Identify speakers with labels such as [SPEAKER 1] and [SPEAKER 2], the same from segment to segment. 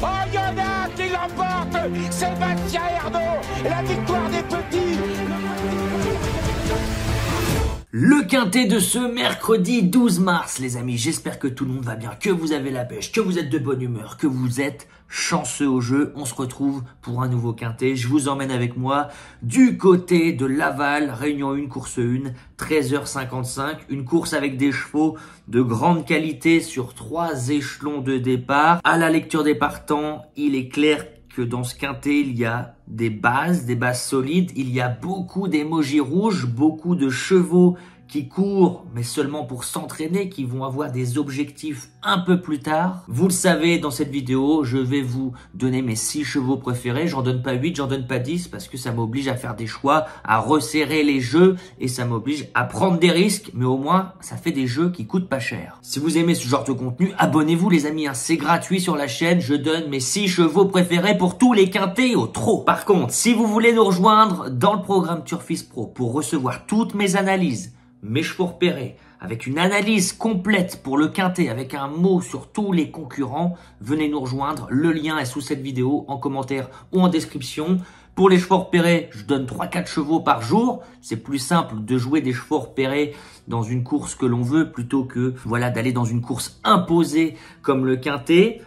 [SPEAKER 1] Oh, il y en a un qui l'emporte, Sébastien Ernaud, la victoire des petits.
[SPEAKER 2] Le quintet de ce mercredi 12 mars, les amis. J'espère que tout le monde va bien, que vous avez la pêche, que vous êtes de bonne humeur, que vous êtes chanceux au jeu. On se retrouve pour un nouveau quintet. Je vous emmène avec moi du côté de Laval, Réunion 1, course 1, 13h55. Une course avec des chevaux de grande qualité sur 3 échelons de départ. À la lecture des partants, il est clair que dans ce quintet, il y a des bases solides. Il y a beaucoup d'émojis rouges, beaucoup de chevaux qui courent, mais seulement pour s'entraîner, qui vont avoir des objectifs un peu plus tard. Vous le savez, dans cette vidéo, je vais vous donner mes 6 chevaux préférés. J'en donne pas 8, j'en donne pas 10, parce que ça m'oblige à faire des choix, à resserrer les jeux, et ça m'oblige à prendre des risques, mais au moins, ça fait des jeux qui coûtent pas cher. Si vous aimez ce genre de contenu, abonnez-vous les amis, hein. C'est gratuit sur la chaîne, je donne mes 6 chevaux préférés pour tous les quintets au trot. Par contre, si vous voulez nous rejoindre dans le programme Turfis Pro pour recevoir toutes mes analyses, mes chevaux repérés, avec une analyse complète pour le quintet, avec un mot sur tous les concurrents, venez nous rejoindre. Le lien est sous cette vidéo, en commentaire ou en description. Pour les chevaux repérés, je donne 3-4 chevaux par jour. C'est plus simple de jouer des chevaux repérés dans une course que l'on veut plutôt que voilà d'aller dans une course imposée comme le quintet.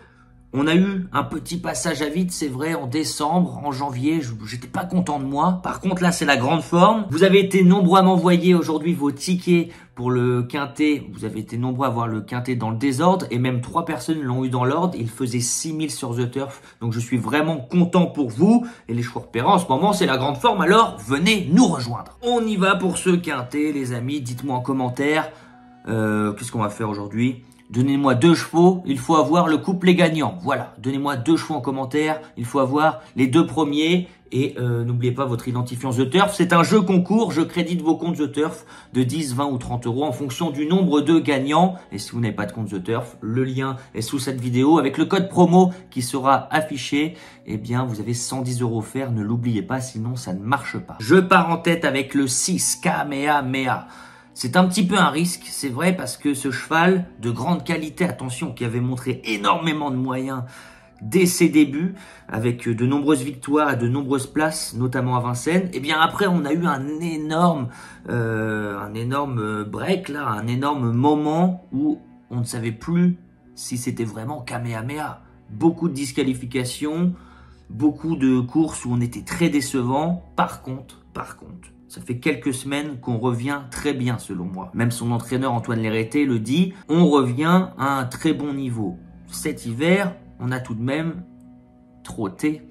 [SPEAKER 2] On a eu un petit passage à vide, c'est vrai, en décembre, en janvier, j'étais pas content de moi. Par contre, là, c'est la grande forme. Vous avez été nombreux à m'envoyer aujourd'hui vos tickets pour le quintet. Vous avez été nombreux à voir le quintet dans le désordre et même 3 personnes l'ont eu dans l'ordre. Il faisait 6000 sur The Turf, donc je suis vraiment content pour vous. Et les chevaux repérés, en ce moment, c'est la grande forme, alors venez nous rejoindre. On y va pour ce quintet, les amis. Dites-moi en commentaire, qu'est-ce qu'on va faire aujourd'hui ? Donnez-moi 2 chevaux, il faut avoir le couplet gagnant. Voilà, donnez-moi 2 chevaux en commentaire, il faut avoir les 2 premiers. Et n'oubliez pas votre identifiant The Turf. C'est un jeu concours, je crédite vos comptes The Turf de 10, 20 ou 30 euros en fonction du nombre de gagnants. Et si vous n'avez pas de compte The Turf, le lien est sous cette vidéo. Avec le code promo qui sera affiché, eh bien vous avez 110 euros offerts, ne l'oubliez pas, sinon ça ne marche pas. Je pars en tête avec le 6, Kamehameha. C'est un petit peu un risque, c'est vrai, parce que ce cheval de grande qualité, attention, qui avait montré énormément de moyens dès ses débuts, avec de nombreuses victoires et de nombreuses places, notamment à Vincennes, et bien après on a eu un énorme break, là, un énorme moment où on ne savait plus si c'était vraiment Kamehameha. Beaucoup de disqualifications, beaucoup de courses où on était très décevant. Par contre, ça fait quelques semaines qu'on revient très bien selon moi. Même son entraîneur Antoine Lérété le dit, on revient à un très bon niveau. Cet hiver, on a tout de même trotté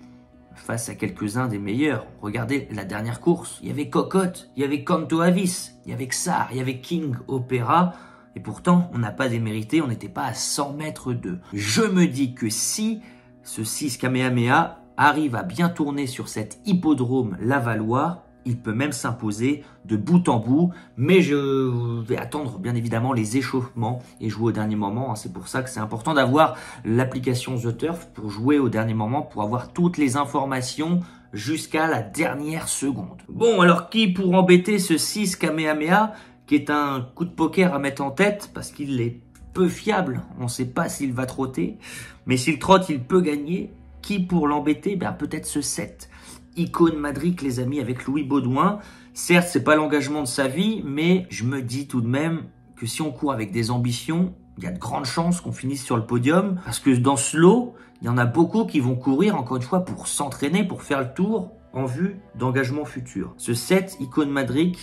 [SPEAKER 2] face à quelques-uns des meilleurs. Regardez la dernière course, il y avait Cocotte, il y avait Canto Avis, il y avait Xar, il y avait King Opera. Et pourtant, on n'a pas démérité, on n'était pas à 100 mètres d'eux. Je me dis que si ce 6 Kamehameha arrive à bien tourner sur cet hippodrome lavallois, il peut même s'imposer de bout en bout, mais je vais attendre bien évidemment les échauffements et jouer au dernier moment. C'est pour ça que c'est important d'avoir l'application The Turf pour jouer au dernier moment, pour avoir toutes les informations jusqu'à la dernière seconde. Bon, alors qui pour embêter ce 6 Kamehameha, qui est un coup de poker à mettre en tête, parce qu'il est peu fiable, on ne sait pas s'il va trotter, mais s'il trotte, il peut gagner. Qui pour l'embêter? Ben, peut-être ce 7. Icône Madrid, les amis, avec Louis Baudouin. Certes, c'est pas l'engagement de sa vie, mais je me dis tout de même que si on court avec des ambitions, il y a de grandes chances qu'on finisse sur le podium. Parce que dans ce lot, il y en a beaucoup qui vont courir, encore une fois, pour s'entraîner, pour faire le tour en vue d'engagement futur. Ce 7, Icône Madrid,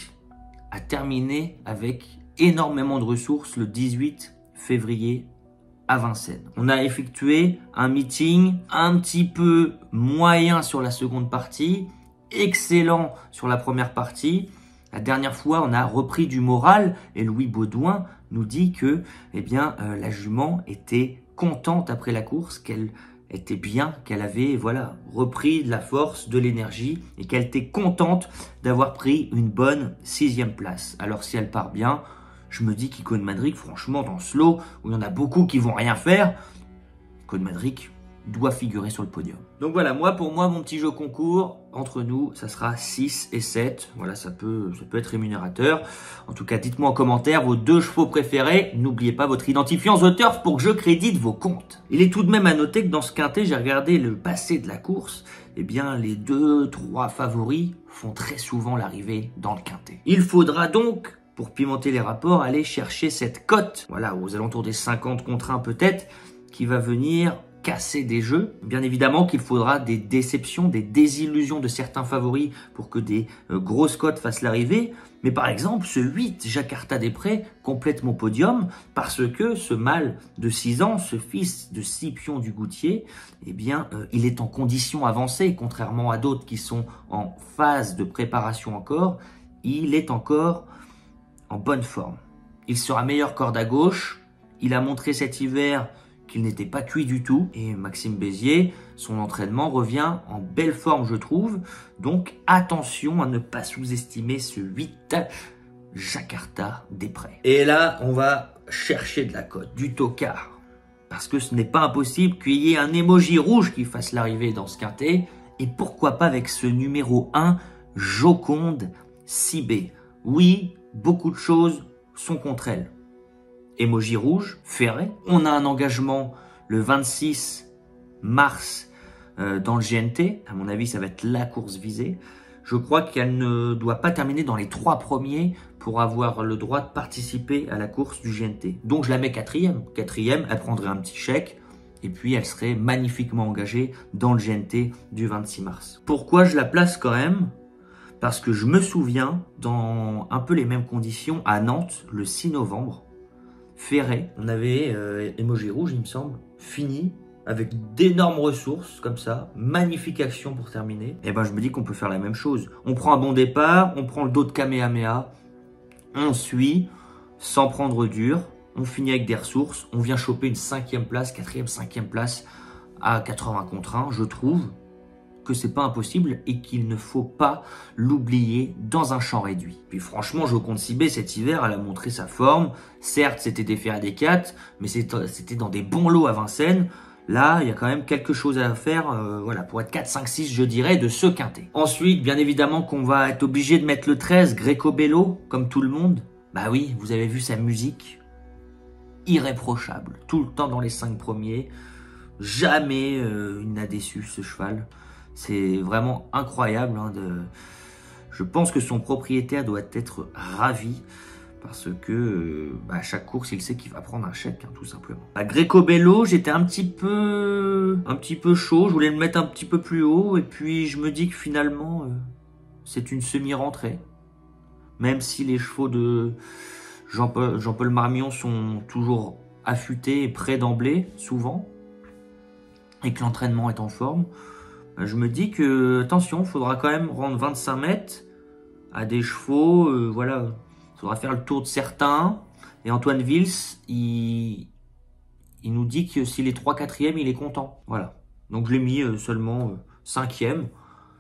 [SPEAKER 2] a terminé avec énormément de ressources le 18 février à Vincennes. On a effectué un meeting un petit peu moyen sur la seconde partie, excellent sur la première partie. La dernière fois, on a repris du moral et Louis Baudouin nous dit que la jument était contente après la course, qu'elle était bien, qu'elle avait repris de la force, de l'énergie et qu'elle était contente d'avoir pris une bonne 6e place. Alors si elle part bien, je me dis qu'Icône Madrid, franchement, dans ce lot, où il y en a beaucoup qui vont rien faire, Icône Madrid doit figurer sur le podium. Donc voilà, pour moi, mon petit jeu concours, entre nous, ça sera 6 et 7. Voilà, ça peut être rémunérateur. En tout cas, dites-moi en commentaire vos 2 chevaux préférés. N'oubliez pas votre identifiant The Turf pour que je crédite vos comptes. Il est tout de même à noter que dans ce quintet, j'ai regardé le passé de la course. Eh bien, les 2-3 favoris font très souvent l'arrivée dans le quintet. Il faudra donc, pour pimenter les rapports, aller chercher cette cote, voilà, aux alentours des 50 contre 1 peut-être, qui va venir casser des jeux. Bien évidemment qu'il faudra des déceptions, des désillusions de certains favoris pour que des grosses cotes fassent l'arrivée. Mais par exemple, ce 8, Jakarta des Prés, complète mon podium parce que ce mâle de 6 ans, ce fils de Scipion du Goutier, eh bien, il est en condition avancée, contrairement à d'autres qui sont en phase de préparation encore. Il est encore en bonne forme. Il sera meilleur corde à gauche. Il a montré cet hiver qu'il n'était pas cuit du tout. Et Maxime Bézier, son entraînement revient en belle forme, je trouve. Donc, attention à ne pas sous-estimer ce 8 Jakarta des Prés. Et là, on va chercher de la cote, du tocard. Parce que ce n'est pas impossible qu'il y ait un emoji rouge qui fasse l'arrivée dans ce quintet. Et pourquoi pas avec ce numéro 1, Joconde 6B. Oui, beaucoup de choses sont contre elle. Emoji rouge, ferré. On a un engagement le 26 mars dans le GNT. À mon avis, ça va être la course visée. Je crois qu'elle ne doit pas terminer dans les 3 premiers pour avoir le droit de participer à la course du GNT. Donc, je la mets 4e. 4e, elle prendrait un petit chèque. Et puis, elle serait magnifiquement engagée dans le GNT du 26 mars. Pourquoi je la place quand même ? Parce que je me souviens, dans un peu les mêmes conditions, à Nantes, le 6 novembre, Ferré, on avait emoji rouge, il me semble, fini, avec d'énormes ressources, comme ça, magnifique action pour terminer. Et ben je me dis qu'on peut faire la même chose. On prend un bon départ, on prend le dos de Kamehameha, on suit, sans prendre dur, on finit avec des ressources, on vient choper une 5e place, 4e, 5e place à 80 contre 1, je trouve que c'est pas impossible et qu'il ne faut pas l'oublier dans un champ réduit. Puis franchement, Joconde 6B cet hiver, elle a montré sa forme. Certes, c'était des fers à des 4, mais c'était dans des bons lots à Vincennes. Là, il y a quand même quelque chose à faire voilà, pour être 4, 5, 6, je dirais, de ce quintet. Ensuite, bien évidemment qu'on va être obligé de mettre le 13, Greco Bello, comme tout le monde. Bah oui, vous avez vu sa musique, irréprochable, tout le temps dans les 5 premiers. Jamais il n'a déçu ce cheval. C'est vraiment incroyable. Je pense que son propriétaire doit être ravi parce que à chaque course, il sait qu'il va prendre un chèque, tout simplement. À Greco Bello, j'étais un petit peu chaud. Je voulais le mettre un petit peu plus haut et puis je me dis que finalement, c'est une semi-rentrée. Même si les chevaux de Jean-Paul Marmion sont toujours affûtés et prêts d'emblée, souvent, et que l'entraînement est en forme, je me dis que, attention, il faudra quand même rendre 25 mètres à des chevaux, voilà, il faudra faire le tour de certains. Et Antoine Vils, il nous dit que s'il est 3-4e, il est content. Voilà. Donc je l'ai mis seulement 5e.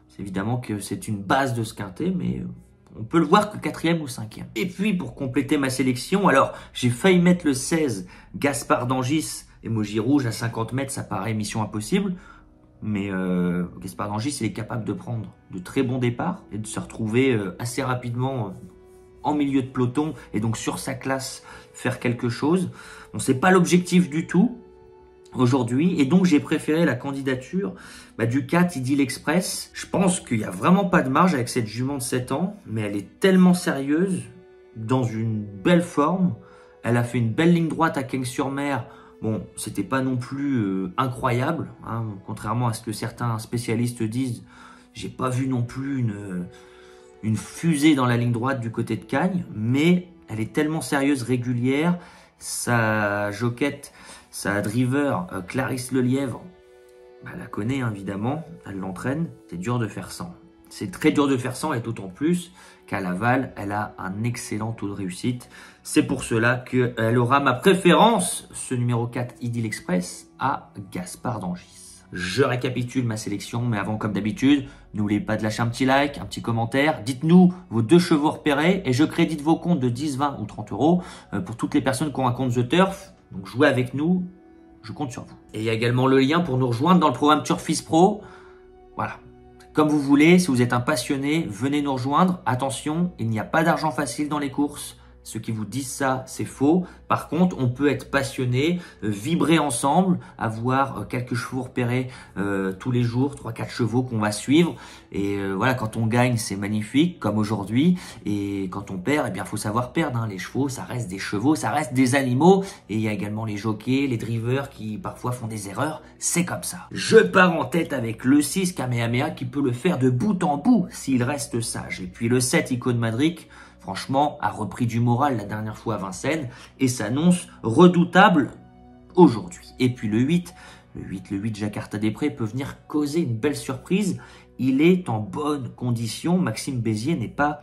[SPEAKER 2] C'est évidemment que c'est une base de ce quintet, mais on peut le voir que 4e ou 5e. Et puis, pour compléter ma sélection, alors, j'ai failli mettre le 16, Gaspard d'Angis, emoji rouge à 50 mètres, ça paraît mission impossible. Mais Gaspard d'Angis, il est capable de prendre de très bons départs et de se retrouver assez rapidement en milieu de peloton et donc sur sa classe faire quelque chose. Bon, c'est pas l'objectif du tout aujourd'hui et donc j'ai préféré la candidature du 4 Idylle Express. Je pense qu'il n'y a vraiment pas de marge avec cette jument de 7 ans, mais elle est tellement sérieuse, dans une belle forme. Elle a fait une belle ligne droite à Cagnes-sur-Mer. Bon, c'était pas non plus incroyable, contrairement à ce que certains spécialistes disent. J'ai pas vu non plus une fusée dans la ligne droite du côté de Cagnes, mais elle est tellement sérieuse, régulière. Sa joquette, sa driver, Clarisse Lelièvre, elle la connaît évidemment, elle l'entraîne. C'est dur de faire sans. C'est très dur de faire sans et d'autant plus qu'à Laval, elle a un excellent taux de réussite. C'est pour cela qu'elle aura ma préférence, ce numéro 4 Idylle Express, à Gaspard d'Angis. Je récapitule ma sélection, mais avant, comme d'habitude, n'oubliez pas de lâcher un petit like, un petit commentaire. Dites-nous vos 2 chevaux repérés et je crédite vos comptes de 10, 20 ou 30 euros pour toutes les personnes qui ont un compte The Turf. Donc jouez avec nous, je compte sur vous. Et il y a également le lien pour nous rejoindre dans le programme Turfis Pro. Voilà. Comme vous voulez, si vous êtes un passionné, venez nous rejoindre. Attention, il n'y a pas d'argent facile dans les courses. Ceux qui vous disent ça, c'est faux. Par contre, on peut être passionné, vibrer ensemble, avoir quelques chevaux repérés tous les jours, 3-4 chevaux qu'on va suivre. Et voilà, quand on gagne, c'est magnifique, comme aujourd'hui. Et quand on perd, eh bien, faut savoir perdre. Hein. Les chevaux, ça reste des chevaux, ça reste des animaux. Et il y a également les jockeys, les drivers qui parfois font des erreurs. C'est comme ça. Je pars en tête avec le 6 Kamehameha qui peut le faire de bout en bout s'il reste sage. Et puis le 7 Icône Madric, franchement, a repris du moral la dernière fois à Vincennes et s'annonce redoutable aujourd'hui. Et puis le 8 Jakarta des Prés peut venir causer une belle surprise. Il est en bonne condition. Maxime Bézier n'est pas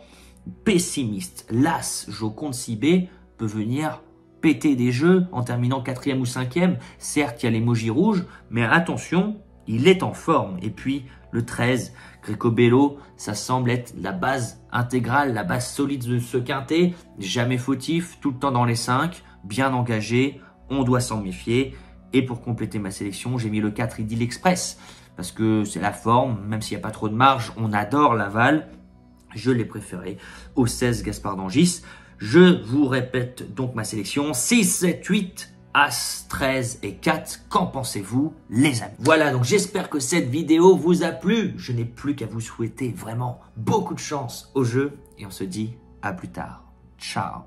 [SPEAKER 2] pessimiste. L'As Joconde Sibé peut venir péter des jeux en terminant 4e ou 5e. Certes, il y a l'emoji rouge, mais attention, il est en forme. Et puis le 13, Greco Bello, ça semble être la base intégrale, la base solide de ce quintet. Jamais fautif, tout le temps dans les 5, bien engagé, on doit s'en méfier. Et pour compléter ma sélection, j'ai mis le 4 Idylle Express, parce que c'est la forme, même s'il n'y a pas trop de marge, on adore Laval. Je l'ai préféré au 16 Gaspard d'Angis. Je vous répète donc ma sélection, 6, 7, 8, As, 13 et 4, qu'en pensez-vous les amis? Voilà, donc j'espère que cette vidéo vous a plu. Je n'ai plus qu'à vous souhaiter vraiment beaucoup de chance au jeu et on se dit à plus tard. Ciao.